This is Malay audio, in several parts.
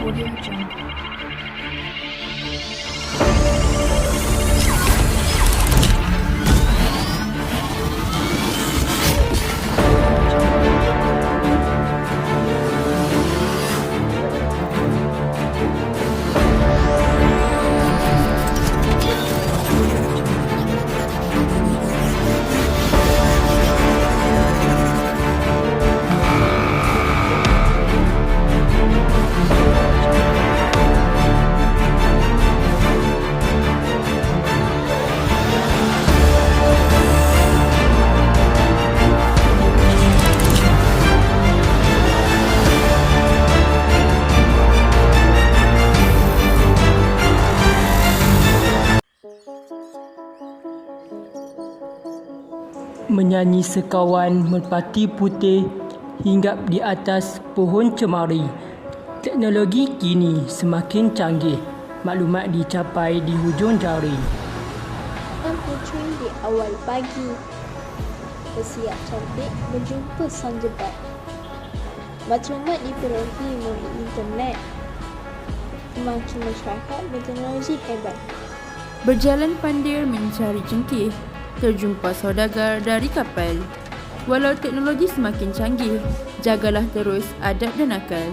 Audio Jungle. Menyanyi sekawan merpati putih hinggap di atas pohon cemari. Teknologi kini semakin canggih. Maklumat dicapai di hujung jari. Pucung di awal pagi, bersiap cantik berjumpa sang jebat. Maklumat diperolehi melalui internet. Kemajuan masyarakat berteknologi hebat. Berjalan pandir mencari cengkih, terjumpa saudagar dari kapal. Walau teknologi semakin canggih, jagalah terus adab dan akal.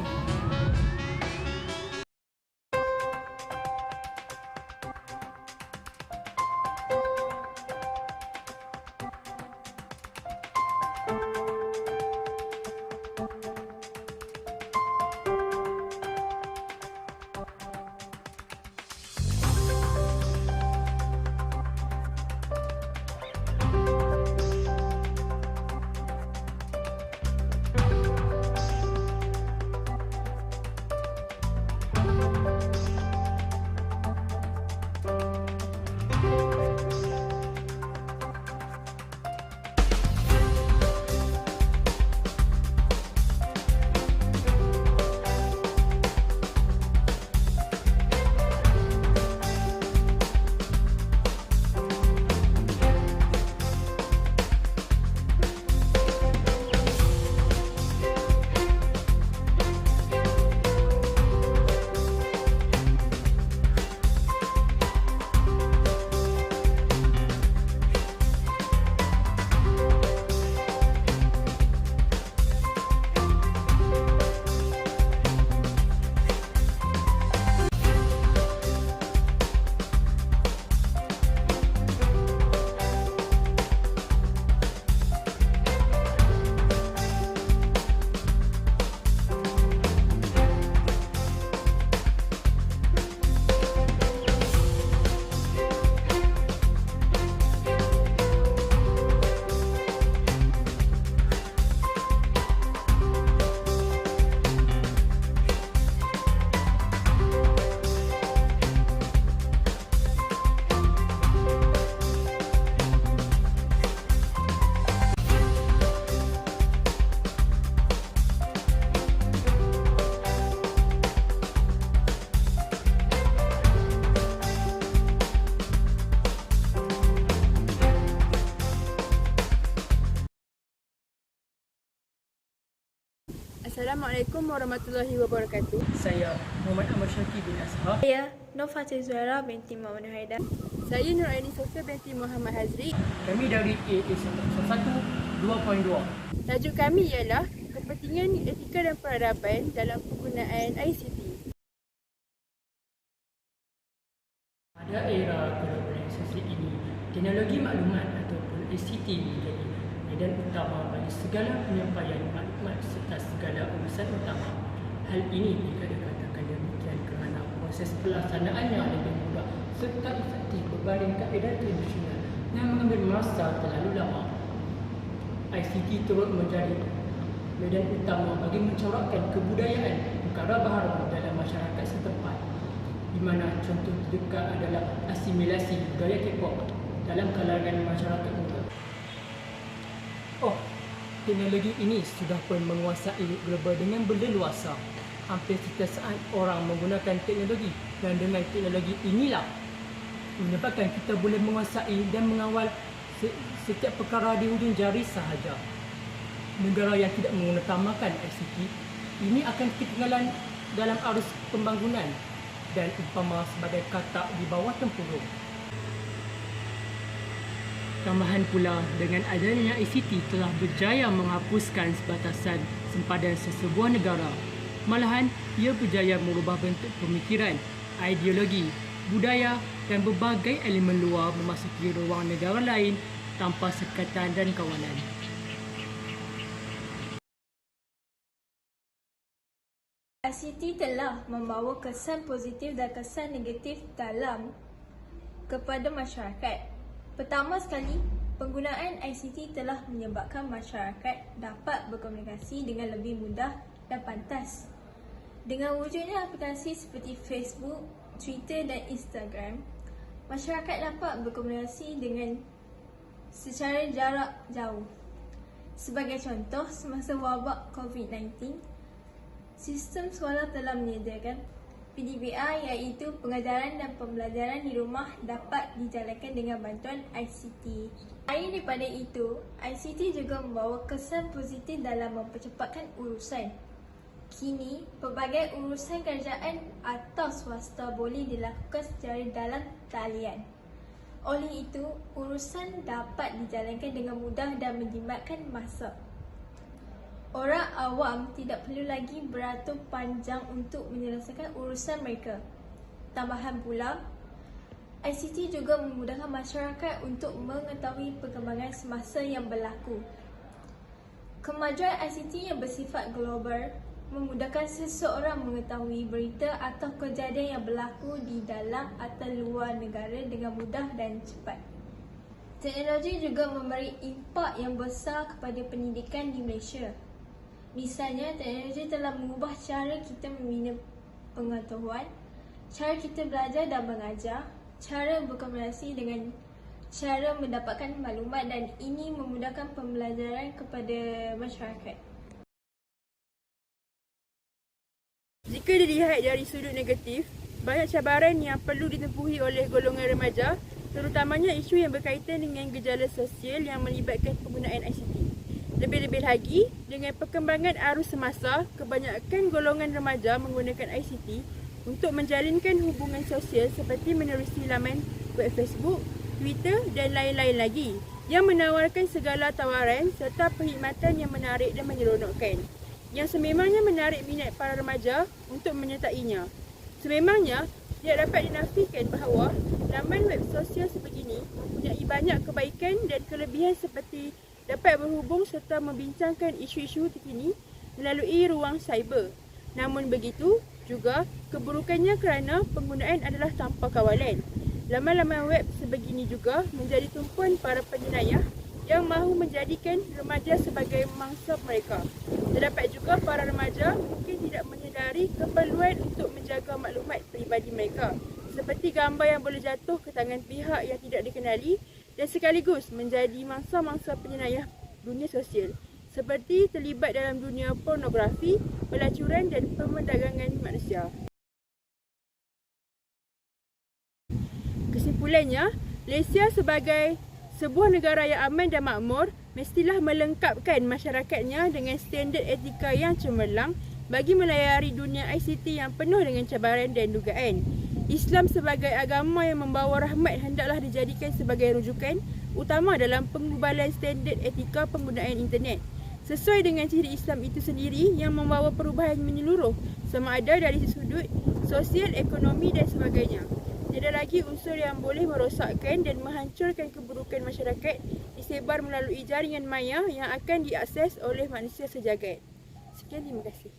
Assalamualaikum warahmatullahi wabarakatuh. Saya Muhammad Ahmad Syakir bin Ashar. Saya Nur Fatih Zuhaira binti Muhammad Haidar. Saya Nuraini Sofia binti Muhammad Hazri. Kami dari AA 102.2. Tajuk kami ialah kepentingan etika dan peradaban dalam penggunaan ICT. Pada era globalisasi ini, teknologi maklumat ataupun ICT menjadi medan utama bagi segala penyampaian maklumat serta segala urusan utama. Hal ini dikatakan demikian kerana proses pelaksanaannya lebih mudah serta efektif berbanding kaedah tradisional yang mengambil masa terlalu lama. ICT turut menjadi medan utama bagi mencorakkan kebudayaan perkara baharu dalam masyarakat setempat, di mana contoh terdekat adalah asimilasi budaya K-pop dalam kalangan masyarakat muda. Teknologi ini sudah pun menguasai global dengan berleluasa. Hampir setiap saat orang menggunakan teknologi, dan dengan teknologi inilah menyebabkan kita boleh menguasai dan mengawal setiap perkara di hujung jari sahaja. Negara yang tidak mengutamakan ICT ini akan ketinggalan dalam arus pembangunan dan umpama sebagai katak di bawah tempurung. Tambahan pula, dengan adanya ICT telah berjaya menghapuskan batasan sempadan sesebuah negara. Malahan, ia berjaya mengubah bentuk pemikiran, ideologi, budaya dan berbagai elemen luar memasuki ruang negara lain tanpa sekatan dan kawalan. ICT telah membawa kesan positif dan kesan negatif dalam kepada masyarakat. Pertama sekali, penggunaan ICT telah menyebabkan masyarakat dapat berkomunikasi dengan lebih mudah dan pantas. Dengan wujudnya aplikasi seperti Facebook, Twitter dan Instagram, masyarakat dapat berkomunikasi dengan secara jarak jauh. Sebagai contoh, semasa wabak COVID-19, sistem sekolah telah menyediakan PDBR iaitu pengajaran dan pembelajaran di rumah dapat dijalankan dengan bantuan ICT. Selain daripada itu, ICT juga membawa kesan positif dalam mempercepatkan urusan. Kini, pelbagai urusan kerajaan atau swasta boleh dilakukan secara dalam talian. Oleh itu, urusan dapat dijalankan dengan mudah dan menjimatkan masa. Orang awam tidak perlu lagi beratur panjang untuk menyelesaikan urusan mereka. Tambahan pula, ICT juga memudahkan masyarakat untuk mengetahui perkembangan semasa yang berlaku. Kemajuan ICT yang bersifat global memudahkan seseorang mengetahui berita atau kejadian yang berlaku di dalam atau luar negara dengan mudah dan cepat. Teknologi juga memberi impak yang besar kepada pendidikan di Malaysia. Misalnya, teknologi telah mengubah cara kita membina pengetahuan, cara kita belajar dan mengajar, cara berkomunikasi dengan cara mendapatkan maklumat dan ini memudahkan pembelajaran kepada masyarakat. Jika dilihat dari sudut negatif, banyak cabaran yang perlu ditempuhi oleh golongan remaja, terutamanya isu yang berkaitan dengan gejala sosial yang melibatkan penggunaan ICT. Lebih-lebih lagi, dengan perkembangan arus semasa, kebanyakan golongan remaja menggunakan ICT untuk menjalinkan hubungan sosial seperti menerusi laman web Facebook, Twitter dan lain-lain lagi yang menawarkan segala tawaran serta perkhidmatan yang menarik dan menyeronokkan yang sememangnya menarik minat para remaja untuk menyertainya. Sememangnya, tidak dapat dinafikan bahawa laman web sosial sebegini mempunyai banyak kebaikan dan kelebihan seperti dapat berhubung serta membincangkan isu-isu terkini melalui ruang cyber. Namun begitu, juga keburukannya kerana penggunaan adalah tanpa kawalan. Laman-laman web sebegini juga menjadi tumpuan para penjenayah yang mahu menjadikan remaja sebagai mangsa mereka. Terdapat juga para remaja mungkin tidak menyedari keperluan untuk menjaga maklumat peribadi mereka, seperti gambar yang boleh jatuh ke tangan pihak yang tidak dikenali dan sekaligus menjadi mangsa-mangsa penjenayah dunia sosial, seperti terlibat dalam dunia pornografi, pelacuran dan perdagangan manusia. Kesimpulannya, Malaysia sebagai sebuah negara yang aman dan makmur mestilah melengkapkan masyarakatnya dengan standard etika yang cemerlang bagi melayari dunia ICT yang penuh dengan cabaran dan dugaan. Islam sebagai agama yang membawa rahmat hendaklah dijadikan sebagai rujukan utama dalam pengubalan standard etika penggunaan internet. Sesuai dengan ciri Islam itu sendiri yang membawa perubahan menyeluruh sama ada dari sudut sosial, ekonomi dan sebagainya. Tiada lagi unsur yang boleh merosakkan dan menghancurkan keburukan masyarakat disebar melalui jaringan maya yang akan diakses oleh manusia sejagat. Sekian, terima kasih.